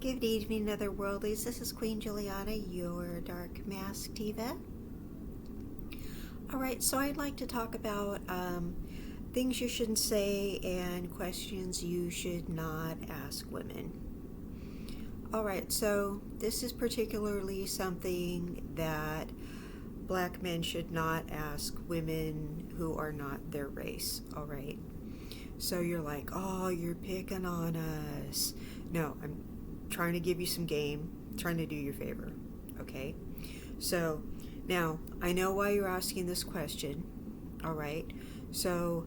Good evening, Otherworldlies. This is Queen Juliana, your Dark Mask Diva. Alright, so I'd like to talk about things you shouldn't say and questions you should not ask women. Alright, so this is particularly something that black men should not ask women who are not their race. Alright, so you're like, oh, you're picking on us. No, I'm trying to give you some game, trying to do you a favor, okay? So now I know why you're asking this question, all right? So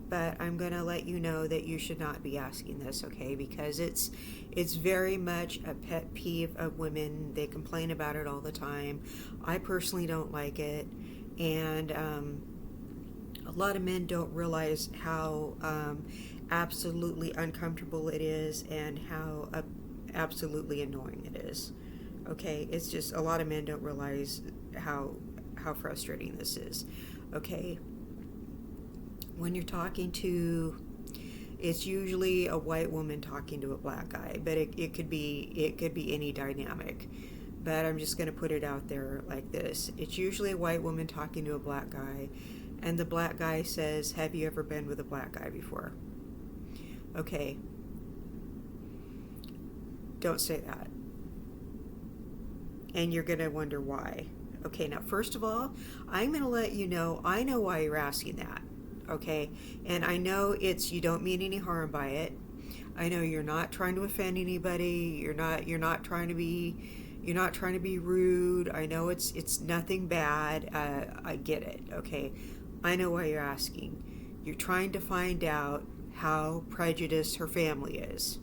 but I'm gonna let you know that you should not be asking this, okay? Because it's very much a pet peeve of women. They complain about it all the time. I personally don't like it, and a lot of men don't realize how absolutely uncomfortable it is and how absolutely annoying it is. Okay, it's just a lot of men don't realize how frustrating this is. Okay, when you're talking to, it's usually a white woman talking to a black guy, but it could be any dynamic. But I'm just going to put it out there like this. It's usually a white woman talking to a black guy, and the black guy says, "Have you ever been with a black guy before?" Okay, don't say that. And you're going to wonder why. Okay, now first of all, I'm going to let you know, I know why you're asking that. Okay, and I know you don't mean any harm by it. I know you're not trying to offend anybody. You're not trying to be rude. I know it's nothing bad. I get it. Okay, I know why you're asking. You're trying to find out how prejudiced her family is.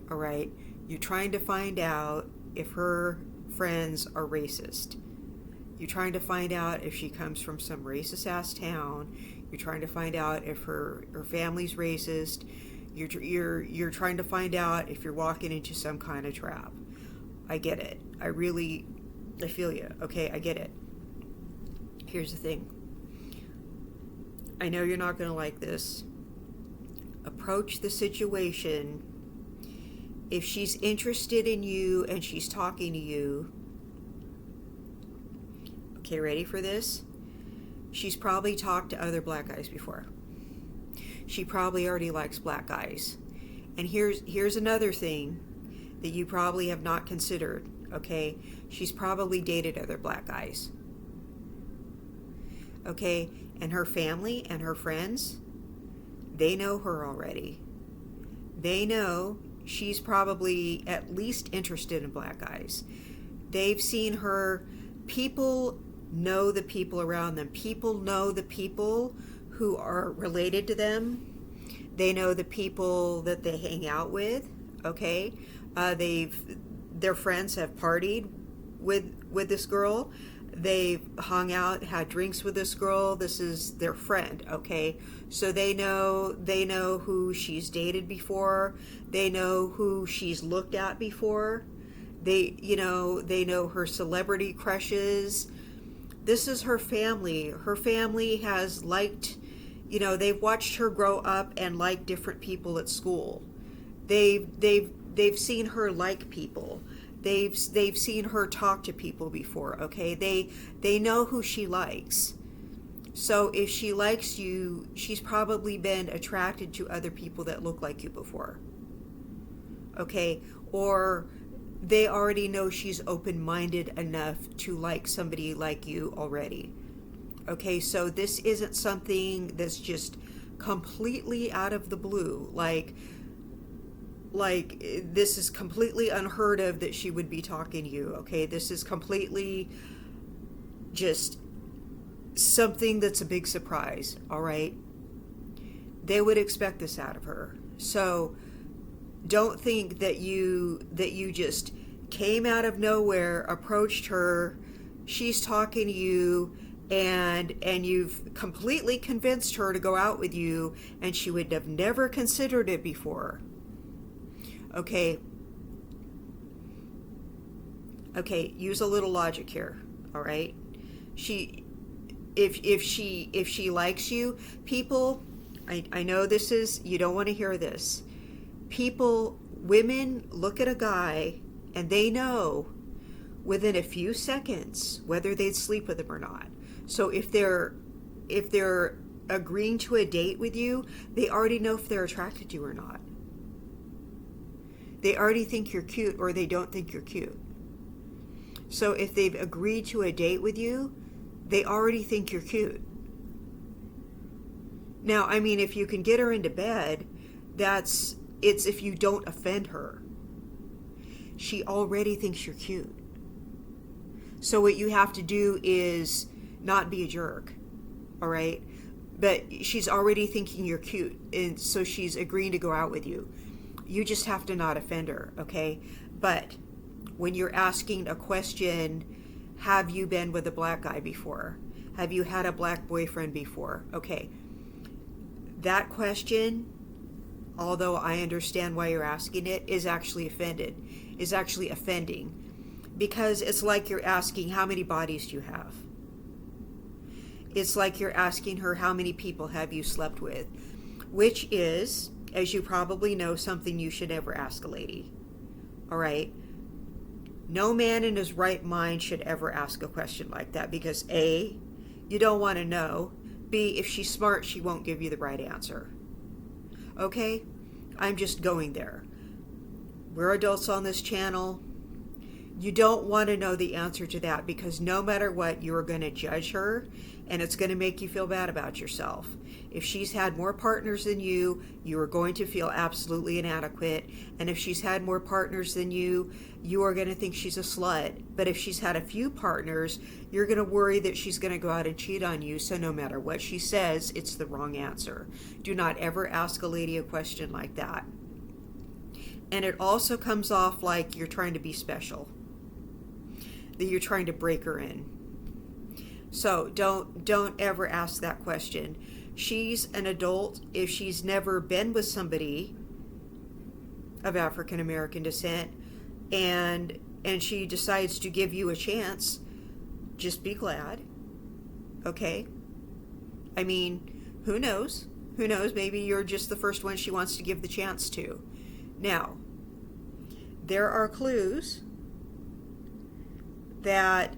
All right, you're trying to find out if her friends are racist. You're trying to find out if she comes from some racist ass town. You're trying to find out if her family's racist. You're trying to find out if you're walking into some kind of trap. I get it. I feel you. Okay, I get it. Here's the thing. I know you're not going to like this. Approach the situation. If she's interested in you and she's talking to you, okay, ready for this? She's probably talked to other black guys before. She probably already likes black guys. And here's another thing that you probably have not considered, okay? She's probably dated other black guys. Okay, and her family and her friends, they know her already. They know she's probably at least interested in black guys. They've seen her. People know the people around them. People know the people who are related to them. They know the people that they hang out with. Okay, their friends have partied with this girl. They've hung out, had drinks with this girl. This is their friend, okay? So they know who she's dated before. They know who she's looked at before. They know her celebrity crushes. This is her family. Her family has liked, they've watched her grow up and like different people at school. They've seen her like people. They've seen her talk to people before, okay? They know who she likes. So if she likes you, she's probably been attracted to other people that look like you before. Okay? Or they already know she's open-minded enough to like somebody like you already. Okay? So this isn't something that's just completely out of the blue. Like this is completely unheard of that she would be talking to you, okay? This is completely just something that's a big surprise, all right? They would expect this out of her. So don't think that you just came out of nowhere, approached her, she's talking to you, and you've completely convinced her to go out with you, and she would have never considered it before. Okay, use a little logic here, all right? If she likes you, people, I know this is, you don't want to hear this. People Women look at a guy and they know within a few seconds whether they'd sleep with him or not. So if they're agreeing to a date with you, they already know if they're attracted to you or not. They already think you're cute or they don't think you're cute. So if they've agreed to a date with you, they already think you're cute. Now, I mean, if you can get her into bed, it's if you don't offend her. She already thinks you're cute. So what you have to do is not be a jerk, all right? But she's already thinking you're cute, and so she's agreeing to go out with you. You just have to not offend her, okay? But when you're asking a question, have you been with a black guy before? Have you had a black boyfriend before? Okay. That question, although I understand why you're asking it, is actually offending. Because it's like you're asking, how many bodies do you have? It's like you're asking her, how many people have you slept with? Which is, as you probably know, something you should never ask a lady. All right? No man in his right mind should ever ask a question like that because A, you don't want to know. B, if she's smart, she won't give you the right answer. Okay? I'm just going there. We're adults on this channel. You don't want to know the answer to that because no matter what, you're going to judge her and it's going to make you feel bad about yourself. If she's had more partners than you are going to feel absolutely inadequate. And if she's had more partners than you are going to think she's a slut. But if she's had a few partners, you're going to worry that she's going to go out and cheat on you. So no matter what she says, it's the wrong answer. Do not ever ask a lady a question like that. And it also comes off like you're trying to be special, that you're trying to break her in. So don't ever ask that question. She's an adult. If she's never been with somebody of African American descent and she decides to give you a chance, just be glad. Okay? I mean, who knows? Who knows? Maybe you're just the first one she wants to give the chance to. Now, there are clues that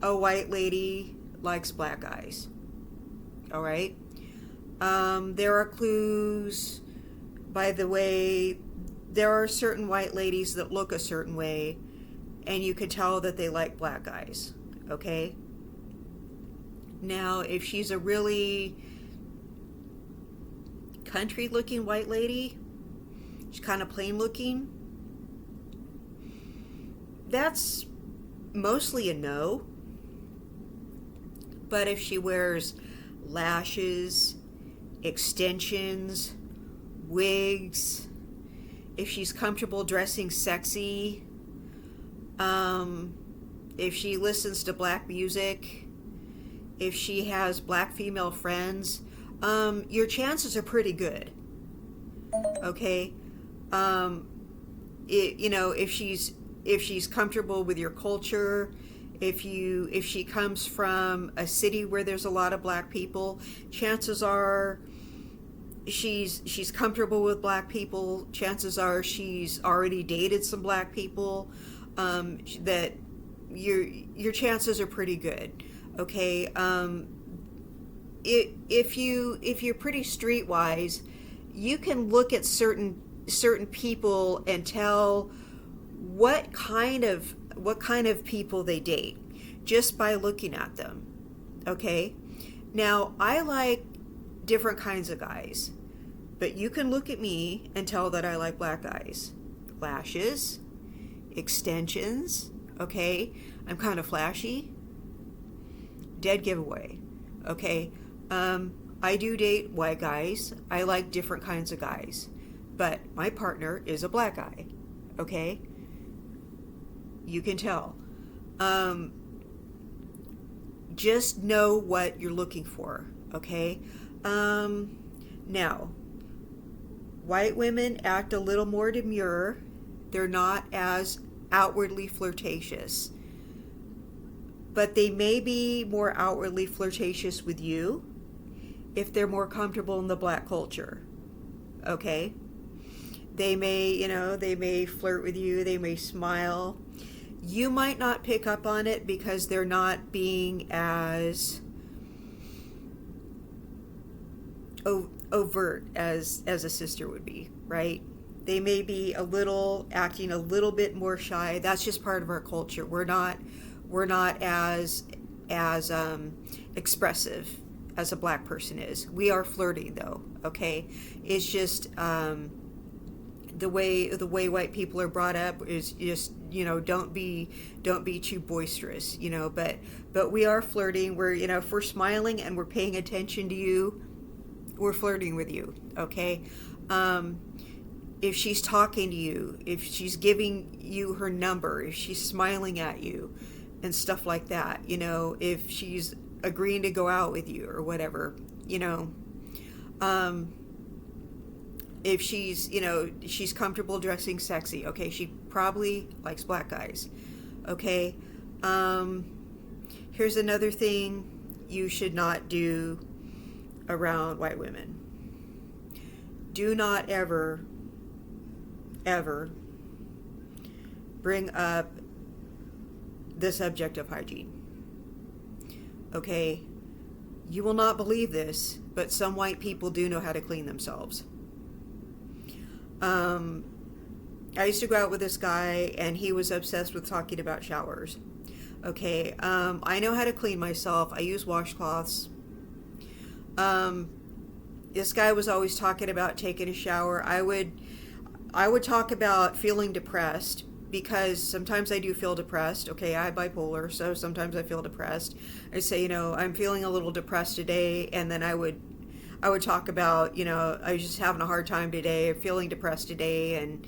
a white lady likes black guys. All right? There are clues, by the way, there are certain white ladies that look a certain way, and you can tell that they like black guys. Okay? Now, if she's a really country-looking white lady, she's kind of plain-looking, that's mostly a no. But if she wears lashes, extensions, wigs, if she's comfortable dressing sexy, if she listens to black music, if she has black female friends, your chances are pretty good. Okay? If she's comfortable with your culture, if she comes from a city where there's a lot of black people, chances are she's comfortable with black people. Chances are she's already dated some black people. That your chances are pretty good. Okay. If you're pretty streetwise, you can look at certain people and tell what kind of people they date just by looking at them. Okay? Now, I like different kinds of guys, but you can look at me and tell that I like black guys. Lashes, extensions, okay? I'm kind of flashy. Dead giveaway. Okay? I do date white guys. I like different kinds of guys, but my partner is a black guy. Okay? You can tell. Just know what you're looking for, okay? Now, white women act a little more demure. They're not as outwardly flirtatious. But they may be more outwardly flirtatious with you if they're more comfortable in the black culture, okay? They may, they may flirt with you, they may smile. You might not pick up on it because they're not being as overt as a sister would be, right? They may be acting a little bit more shy. That's just part of our culture. We're not as expressive as a black person is. We are flirting though, okay? It's just the way white people are brought up is just, don't be too boisterous, but we are flirting. We're, if we're smiling and we're paying attention to you, we're flirting with you, okay? If she's talking to you, if she's giving you her number, if she's smiling at you and stuff like that, if she's agreeing to go out with you or whatever, if she's, she's comfortable dressing sexy, okay, she probably likes black guys, okay? Here's another thing you should not do around white women. Do not ever bring up the subject of hygiene. Okay? You will not believe this, but some white people do know how to clean themselves. I used to go out with this guy, and he was obsessed with talking about showers. Okay, I know how to clean myself. I use washcloths. This guy was always talking about taking a shower. I would talk about feeling depressed, because sometimes I do feel depressed. Okay, I have bipolar, so sometimes I feel depressed. I say, I'm feeling a little depressed today, and then I would talk about, I was just having a hard time today, feeling depressed today, and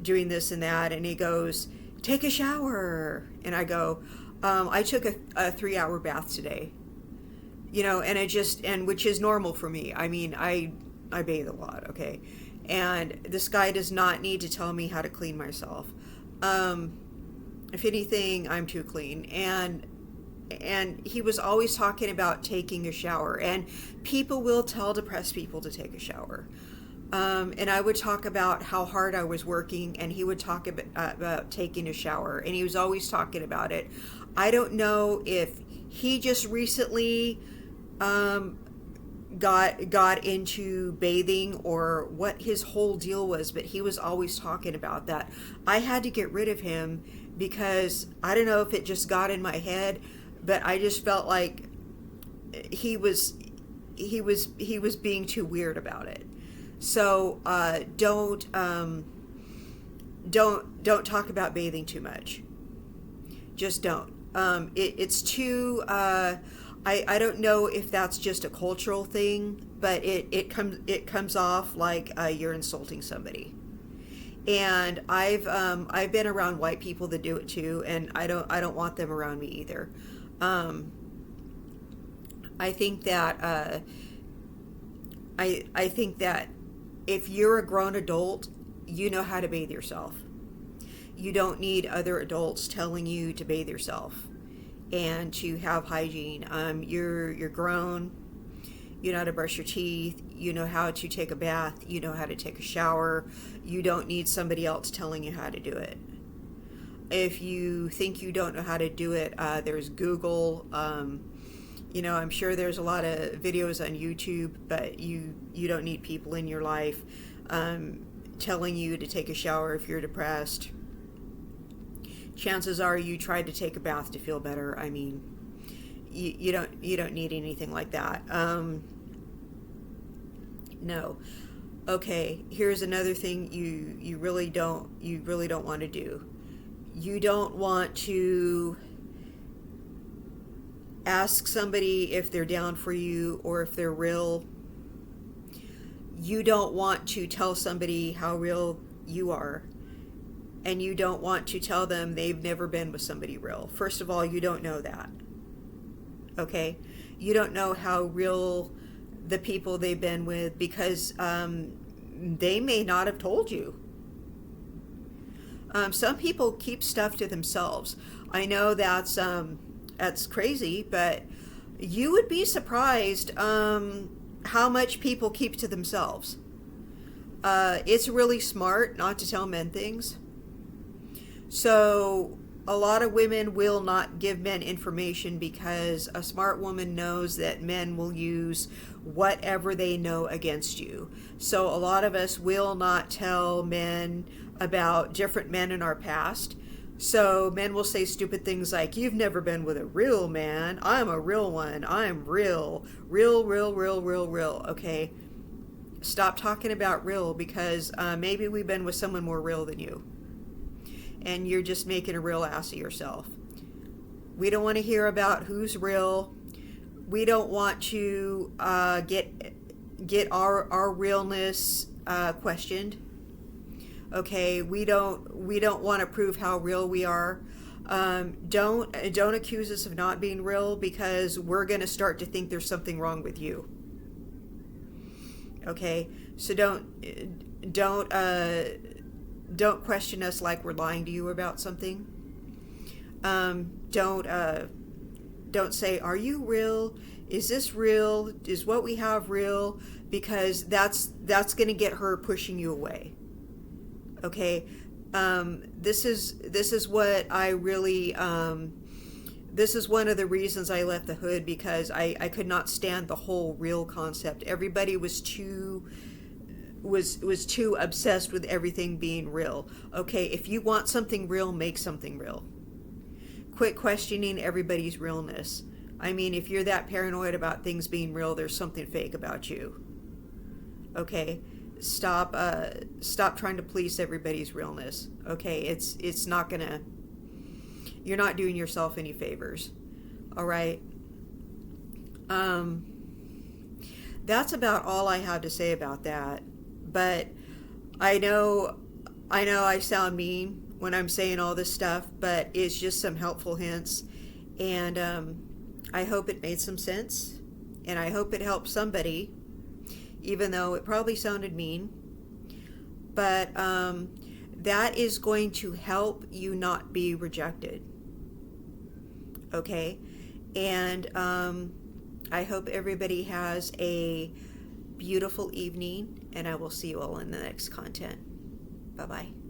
doing this and that. And he goes, take a shower. And I go, I took a 3-hour bath today. And which is normal for me. I mean, I bathe a lot, okay? And this guy does not need to tell me how to clean myself. If anything, I'm too clean. And he was always talking about taking a shower. And people will tell depressed people to take a shower. And I would talk about how hard I was working, and he would talk about taking a shower. And he was always talking about it. I don't know if he just recently got into bathing or what his whole deal was, but he was always talking about that. I had to get rid of him because I don't know if it just got in my head, but I just felt like he was being too weird about it. So don't talk about bathing too much. Just don't. It's too. I don't know if that's just a cultural thing, but it comes off like you're insulting somebody. And I've been around white people that do it too, and I don't want them around me either. I think that I think that if you're a grown adult, you know how to bathe yourself. You don't need other adults telling you to bathe yourself and to have hygiene. You're grown. You know how to brush your teeth. You know how to take a bath. You know how to take a shower. You don't need somebody else telling you how to do it. If you think you don't know how to do it, there's Google. I'm sure there's a lot of videos on YouTube, but you don't need people in your life telling you to take a shower if you're depressed. Chances are you tried to take a bath to feel better. I mean, you don't need anything like that. No. Okay, here's another thing you really don't want to do. You don't want to ask somebody if they're down for you or if they're real. You don't want to tell somebody how real you are. And you don't want to tell them they've never been with somebody real. First of all, you don't know that. Okay? You don't know how real the people they've been with, because they may not have told you. Some people keep stuff to themselves. I know that's crazy, but you would be surprised how much people keep to themselves. It's really smart not to tell men things. So a lot of women will not give men information because a smart woman knows that men will use whatever they know against you. So a lot of us will not tell men about different men in our past. So men will say stupid things like, "You've never been with a real man. I'm a real one. I'm real. Real, real, real, real, real." Okay? Stop talking about real because maybe we've been with someone more real than you. And you're just making a real ass of yourself. We don't want to hear about who's real. We don't want to get our realness questioned. Okay, we don't want to prove how real we are. Don't accuse us of not being real because we're going to start to think there's something wrong with you. Okay, so don't question us like we're lying to you about something. Don't say, "Are you real? Is this real? Is what we have real?" Because that's going to get her pushing you away. Okay, this is what I really. This is one of the reasons I left the hood because I could not stand the whole real concept. Everybody was too obsessed with everything being real. Okay, if you want something real, make something real. Quit questioning everybody's realness. I mean, if you're that paranoid about things being real, there's something fake about you. Okay, stop trying to police everybody's realness. Okay, it's not gonna. You're not doing yourself any favors. All right. That's about all I have to say about that. But I know I sound mean when I'm saying all this stuff, but it's just some helpful hints. And I hope it made some sense. And I hope it helped somebody, even though it probably sounded mean. But that is going to help you not be rejected. Okay? And I hope everybody has a beautiful evening, and I will see you all in the next content. Bye-bye.